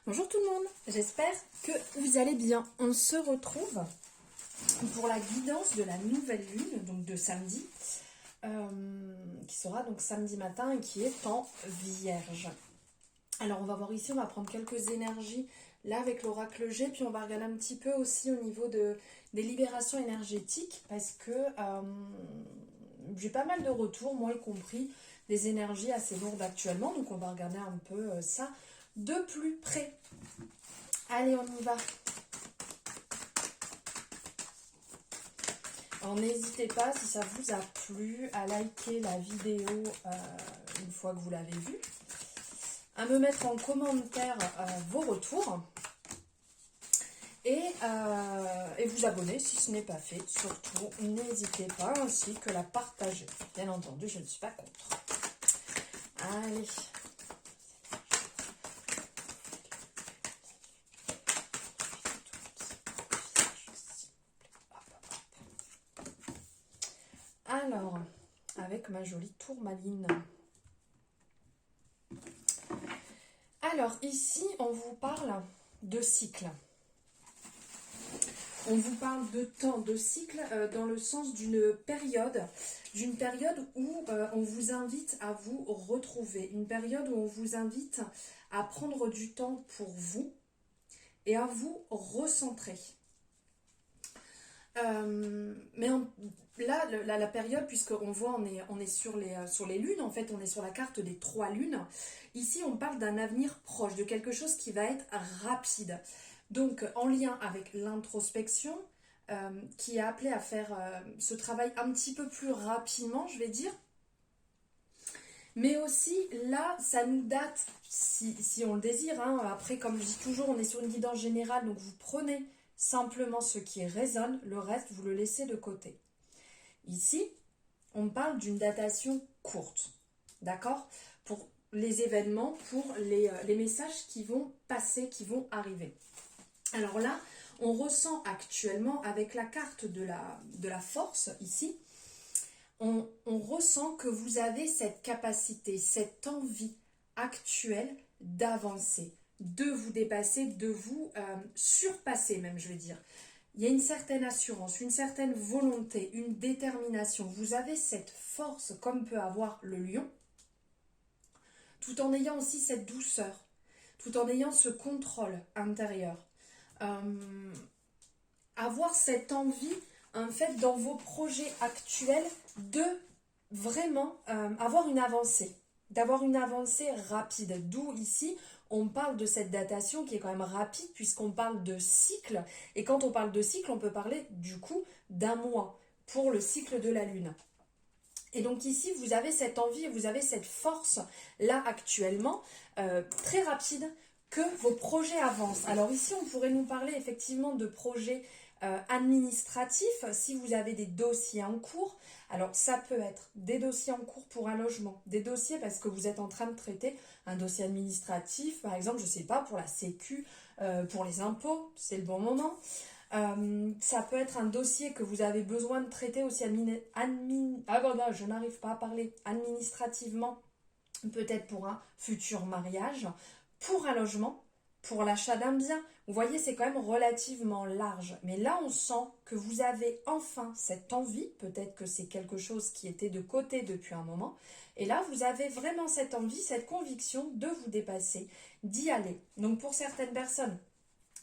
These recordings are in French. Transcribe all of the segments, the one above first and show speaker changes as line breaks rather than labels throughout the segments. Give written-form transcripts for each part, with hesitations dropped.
Bonjour tout le monde, j'espère que vous allez bien. On se retrouve pour la guidance de la nouvelle lune, donc de samedi, qui sera donc samedi matin et qui est en Vierge. Alors on va voir ici, on va prendre quelques énergies là avec l'oracle G, puis on va regarder un petit peu aussi au niveau des libérations énergétiques, parce que j'ai pas mal de retours, moi y compris, des énergies assez lourdes actuellement, donc on va regarder un peu ça de plus près. Allez, on y va. Alors n'hésitez pas, si ça vous a plu, à liker la vidéo une fois que vous l'avez vue, à me mettre en commentaire vos retours et vous abonner si ce n'est pas fait. Surtout, n'hésitez pas, ainsi que la partager. Bien entendu, je ne suis pas contre. Allez. Alors, avec ma jolie tourmaline. Alors, ici, on vous parle de cycle. On vous parle de temps, de cycle, dans le sens d'une période où on vous invite à vous retrouver, une période où on vous invite à prendre du temps pour vous et à vous recentrer. La période, puisqu'on voit, on est sur les lunes, en fait, on est sur la carte des 3 lunes. Ici, on parle d'un avenir proche, de quelque chose qui va être rapide. Donc, en lien avec l'introspection, qui est appelée à faire ce travail un petit peu plus rapidement, je vais dire. Mais aussi, là, ça nous date, si on le désire, hein. Après, comme je dis toujours, on est sur une guidance générale, donc vous prenez simplement ce qui résonne, le reste, vous le laissez de côté. Ici, on parle d'une datation courte, d'accord? Pour les événements, pour les messages qui vont passer, qui vont arriver. Alors là, on ressent actuellement, avec la carte de la force, ici, on ressent que vous avez cette capacité, cette envie actuelle d'avancer, de vous dépasser, de vous surpasser même, je veux dire. Il y a une certaine assurance, une certaine volonté, une détermination. Vous avez cette force comme peut avoir le lion, tout en ayant aussi cette douceur, tout en ayant ce contrôle intérieur. Avoir cette envie, en fait, dans vos projets actuels, de vraiment avoir une avancée, d'avoir une avancée rapide. D'où ici, on parle de cette datation qui est quand même rapide, puisqu'on parle de cycle. Et quand on parle de cycle, on peut parler du coup d'un mois pour le cycle de la Lune. Et donc ici, vous avez cette envie, vous avez cette force là actuellement, très rapide, que vos projets avancent. Alors ici, on pourrait nous parler effectivement de projets administratifs, si vous avez des dossiers en cours. Alors ça peut être des dossiers en cours pour un logement, des dossiers parce que vous êtes en train de traiter un dossier administratif, par exemple, je ne sais pas, pour la Sécu, pour les impôts, c'est le bon moment. Ça peut être un dossier que vous avez besoin de traiter aussi je n'arrive pas à parler, administrativement, peut-être pour un futur mariage, pour un logement, pour l'achat d'un bien. Vous voyez, c'est quand même relativement large. Mais là, on sent que vous avez enfin cette envie, peut-être que c'est quelque chose qui était de côté depuis un moment, et là, vous avez vraiment cette envie, cette conviction de vous dépasser, d'y aller. Donc pour certaines personnes,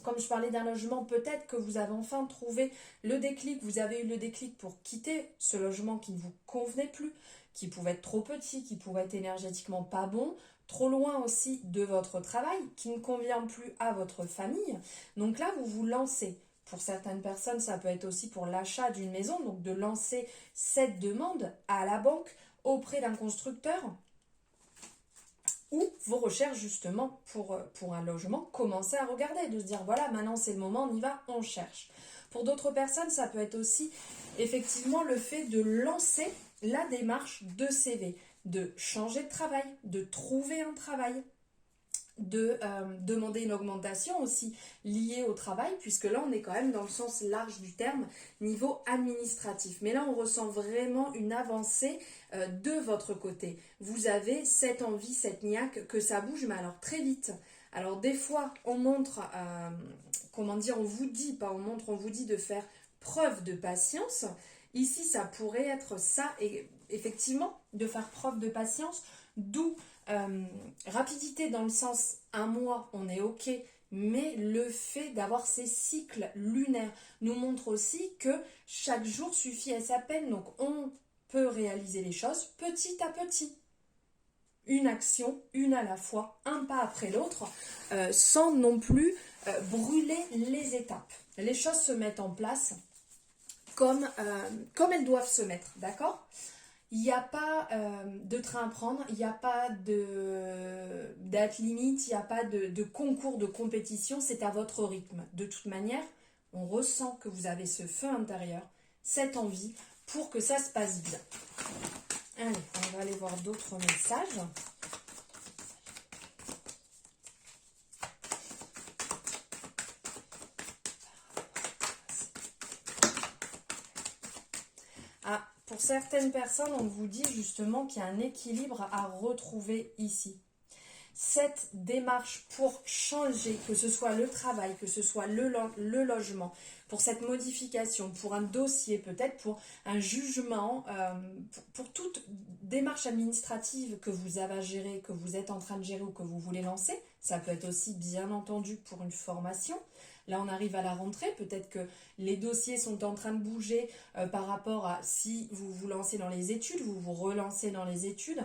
comme je parlais d'un logement, peut-être que vous avez enfin trouvé le déclic, vous avez eu le déclic pour quitter ce logement qui ne vous convenait plus, qui pouvait être trop petit, qui pouvait être énergétiquement pas bon, trop loin aussi de votre travail, qui ne convient plus à votre famille. Donc là, vous vous lancez. Pour certaines personnes, ça peut être aussi pour l'achat d'une maison, donc de lancer cette demande à la banque auprès d'un constructeur, ou vos recherches justement pour un logement, commencez à regarder, de se dire voilà, maintenant c'est le moment, on y va, on cherche. Pour d'autres personnes, ça peut être aussi effectivement le fait de lancer la démarche de CV, de changer de travail, de trouver un travail, de demander une augmentation aussi liée au travail, puisque là on est quand même dans le sens large du terme, niveau administratif. Mais là on ressent vraiment une avancée de votre côté. Vous avez cette envie, cette niaque que ça bouge, mais alors très vite. Alors des fois, on montre, comment dire, on vous dit, pas on montre, on vous dit de faire preuve de patience. Ici, ça pourrait être ça, et effectivement, de faire preuve de patience, d'où rapidité dans le sens un mois, on est ok, mais le fait d'avoir ces cycles lunaires nous montre aussi que chaque jour suffit à sa peine, donc on peut réaliser les choses petit à petit. Une action, une à la fois, un pas après l'autre, sans non plus brûler les étapes. Les choses se mettent en place comme elles doivent se mettre, d'accord? Il n'y a pas de train à prendre, il n'y a pas de date limite, il n'y a pas de concours, de compétition, c'est à votre rythme. De toute manière, on ressent que vous avez ce feu intérieur, cette envie, pour que ça se passe bien. Allez, on va aller voir d'autres messages. Ah, pour certaines personnes, on vous dit justement qu'il y a un équilibre à retrouver ici. Cette démarche pour changer, que ce soit le travail, que ce soit le logement, pour cette modification, pour un dossier, peut-être pour un jugement, pour toute démarche administrative que vous avez à gérer, que vous êtes en train de gérer ou que vous voulez lancer, ça peut être aussi bien entendu pour une formation. Là, on arrive à la rentrée, peut-être que les dossiers sont en train de bouger par rapport à si vous vous lancez dans les études, vous vous relancez dans les études.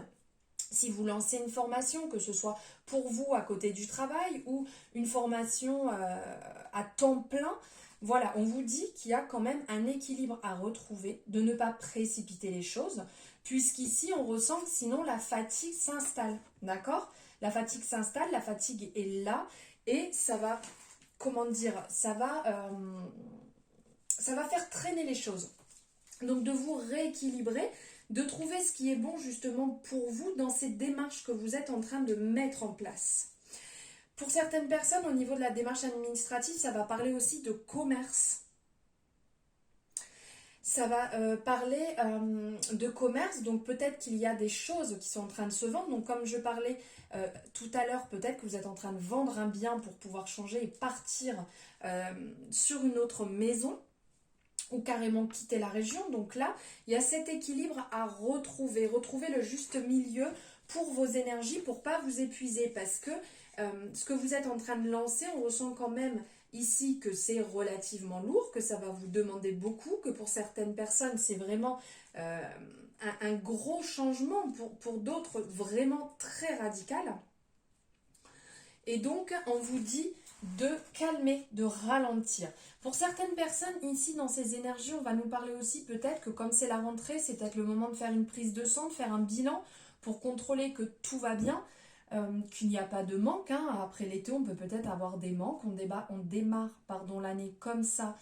Si vous lancez une formation, que ce soit pour vous à côté du travail ou une formation à temps plein, voilà, on vous dit qu'il y a quand même un équilibre à retrouver, de ne pas précipiter les choses, puisqu'ici on ressent que sinon la fatigue s'installe, d'accord? La fatigue s'installe, la fatigue est là et ça va, comment dire, ça va faire traîner les choses. Donc de vous rééquilibrer, de trouver ce qui est bon justement pour vous dans ces démarches que vous êtes en train de mettre en place. Pour certaines personnes, au niveau de la démarche administrative, ça va parler aussi de commerce. Ça va parler de commerce, donc peut-être qu'il y a des choses qui sont en train de se vendre. Donc comme je parlais tout à l'heure, peut-être que vous êtes en train de vendre un bien pour pouvoir changer et partir sur une autre maison, ou carrément quitter la région. Donc là, il y a cet équilibre à retrouver le juste milieu pour vos énergies, pour pas vous épuiser, parce que ce que vous êtes en train de lancer, on ressent quand même ici que c'est relativement lourd, que ça va vous demander beaucoup, que pour certaines personnes, c'est vraiment un gros changement, pour d'autres, vraiment très radical. Et donc, on vous dit de calmer, de ralentir. Pour certaines personnes, ici, dans ces énergies, on va nous parler aussi peut-être que comme c'est la rentrée, c'est peut-être le moment de faire une prise de sang, de faire un bilan pour contrôler que tout va bien, qu'il n'y a pas de manque. Hein. Après l'été, on peut peut-être avoir des manques. On démarre l'année comme ça.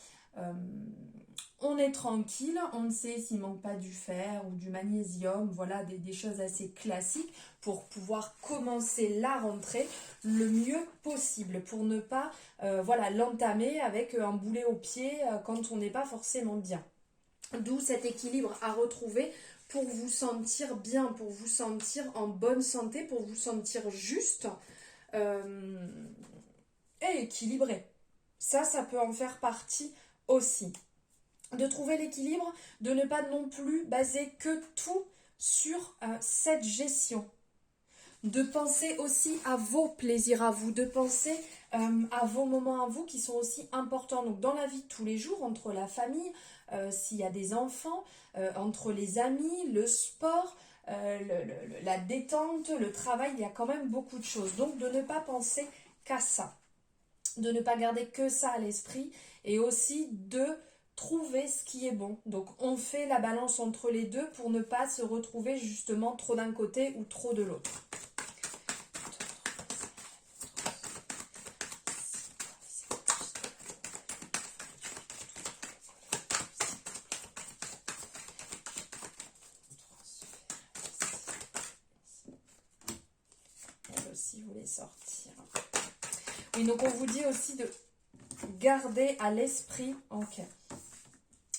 On est tranquille, on ne sait s'il manque pas du fer ou du magnésium, voilà, des choses assez classiques pour pouvoir commencer la rentrée le mieux possible, pour ne pas l'entamer avec un boulet au pied quand on n'est pas forcément bien. D'où cet équilibre à retrouver pour vous sentir bien, pour vous sentir en bonne santé, pour vous sentir juste et équilibré. Ça peut en faire partie aussi. De trouver l'équilibre, de ne pas non plus baser que tout sur cette gestion. De penser aussi à vos plaisirs à vous, de penser à vos moments à vous qui sont aussi importants. Donc dans la vie de tous les jours, entre la famille, s'il y a des enfants, entre les amis, le sport, la détente, le travail, il y a quand même beaucoup de choses. Donc de ne pas penser qu'à ça, de ne pas garder que ça à l'esprit et aussi de trouver ce qui est bon. Donc on fait la balance entre les deux pour ne pas se retrouver justement trop d'un côté ou trop de l'autre. Elle aussi voulait sortir. Oui, donc on vous dit aussi de garder à l'esprit, ok,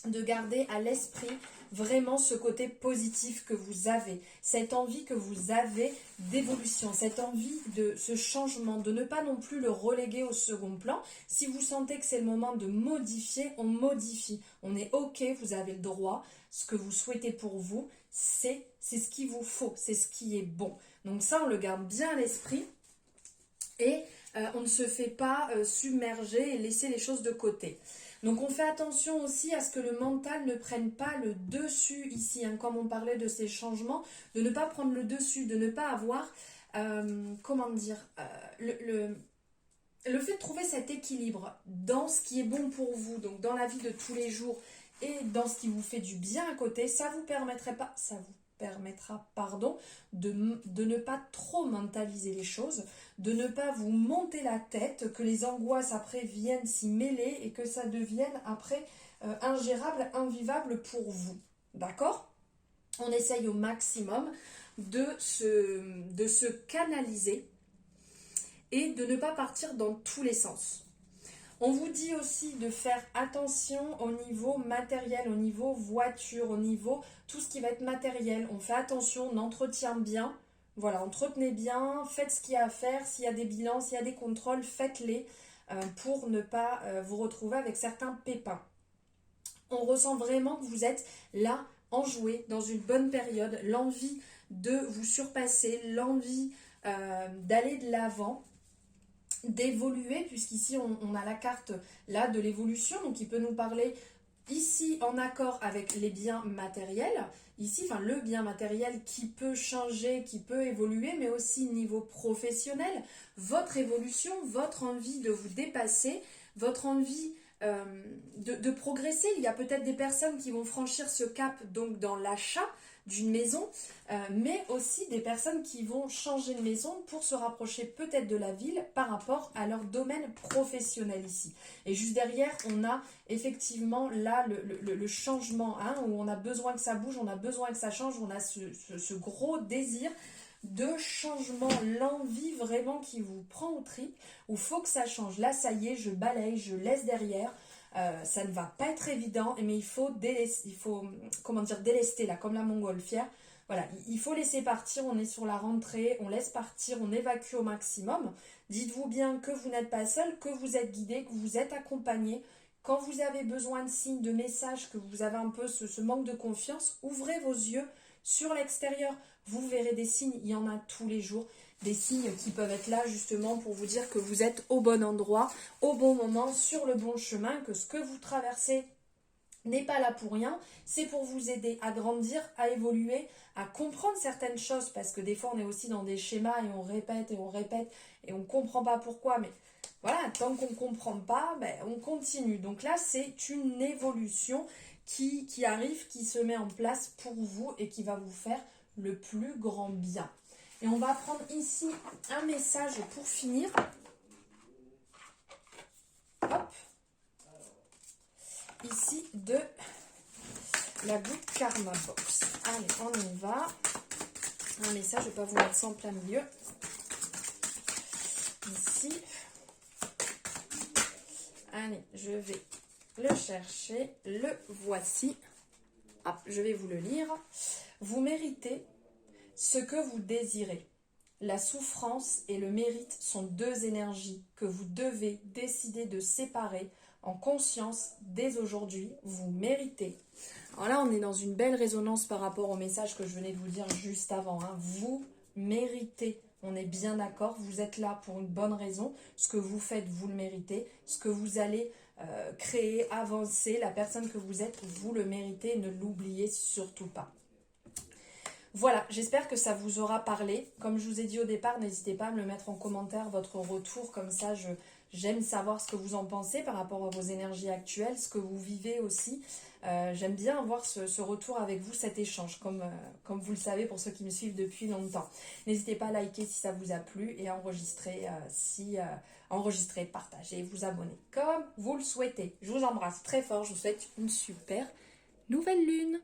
de garder à l'esprit vraiment ce côté positif que vous avez, cette envie que vous avez d'évolution, cette envie de ce changement, de ne pas non plus le reléguer au second plan. Si vous sentez que c'est le moment de modifier, on modifie. On est OK, vous avez le droit. Ce que vous souhaitez pour vous, c'est ce qu'il vous faut, c'est ce qui est bon. Donc ça, on le garde bien à l'esprit et on ne se fait pas submerger et laisser les choses de côté. Donc on fait attention aussi à ce que le mental ne prenne pas le dessus ici, hein, comme on parlait de ces changements, de ne pas prendre le dessus, de ne pas avoir, comment dire, le fait de trouver cet équilibre dans ce qui est bon pour vous, donc dans la vie de tous les jours et dans ce qui vous fait du bien à côté, ça vous permettra, de ne pas trop mentaliser les choses, de ne pas vous monter la tête, que les angoisses après viennent s'y mêler et que ça devienne après ingérable, invivable pour vous. D'accord ? On essaye au maximum de se canaliser et de ne pas partir dans tous les sens. On vous dit aussi de faire attention au niveau matériel, au niveau voiture, au niveau tout ce qui va être matériel. On fait attention, on entretient bien. Voilà, entretenez bien, faites ce qu'il y a à faire. S'il y a des bilans, s'il y a des contrôles, faites-les pour ne pas vous retrouver avec certains pépins. On ressent vraiment que vous êtes là, enjoué, dans une bonne période, l'envie de vous surpasser, l'envie d'aller de l'avant, d'évoluer, puisqu'ici on a la carte là de l'évolution, donc il peut nous parler ici en accord avec les biens matériels, ici enfin le bien matériel qui peut changer, qui peut évoluer, mais aussi niveau professionnel, votre évolution, votre envie de vous dépasser, votre envie de progresser. Il y a peut-être des personnes qui vont franchir ce cap donc dans l'achat d'une maison, mais aussi des personnes qui vont changer de maison pour se rapprocher peut-être de la ville par rapport à leur domaine professionnel ici. Et juste derrière, on a effectivement là le changement, hein, où on a besoin que ça bouge, on a besoin que ça change, on a ce gros désir de changement, l'envie vraiment qui vous prend au trip, où il faut que ça change. Là, ça y est, je balaye, je laisse derrière. Ça ne va pas être évident, mais il faut délester là, comme la montgolfière. Voilà, il faut laisser partir, on est sur la rentrée, on laisse partir, on évacue au maximum. Dites-vous bien que vous n'êtes pas seul, que vous êtes guidé, que vous êtes accompagné. Quand vous avez besoin de signes, de messages, que vous avez un peu ce manque de confiance, ouvrez vos yeux sur l'extérieur. Vous verrez des signes, il y en a tous les jours. Des signes qui peuvent être là justement pour vous dire que vous êtes au bon endroit, au bon moment, sur le bon chemin, que ce que vous traversez n'est pas là pour rien, c'est pour vous aider à grandir, à évoluer, à comprendre certaines choses, parce que des fois on est aussi dans des schémas et on répète et on ne comprend pas pourquoi, mais voilà, tant qu'on ne comprend pas, on continue. Donc là c'est une évolution qui arrive, qui se met en place pour vous et qui va vous faire le plus grand bien. Et on va prendre ici un message pour finir. Hop. Ici de la Good Karma Box. Allez, on y va. Un message, je ne vais pas vous mettre ça en plein milieu. Ici. Allez, je vais le chercher. Le voici. Hop, je vais vous le lire. Vous méritez ce que vous désirez. La souffrance et le mérite sont deux énergies que vous devez décider de séparer en conscience dès aujourd'hui. Vous méritez. Alors là, on est dans une belle résonance par rapport au message que je venais de vous dire juste avant, hein. Vous méritez. On est bien d'accord. Vous êtes là pour une bonne raison. Ce que vous faites, vous le méritez. Ce que vous allez créer, avancer, la personne que vous êtes, vous le méritez. Ne l'oubliez surtout pas. Voilà, j'espère que ça vous aura parlé. Comme je vous ai dit au départ, n'hésitez pas à me le mettre en commentaire, votre retour. Comme ça, j'aime savoir ce que vous en pensez par rapport à vos énergies actuelles, ce que vous vivez aussi. J'aime bien avoir ce retour avec vous, cet échange, comme vous le savez pour ceux qui me suivent depuis longtemps. N'hésitez pas à liker si ça vous a plu et à enregistrer, partager, vous abonner comme vous le souhaitez. Je vous embrasse très fort, je vous souhaite une super nouvelle lune.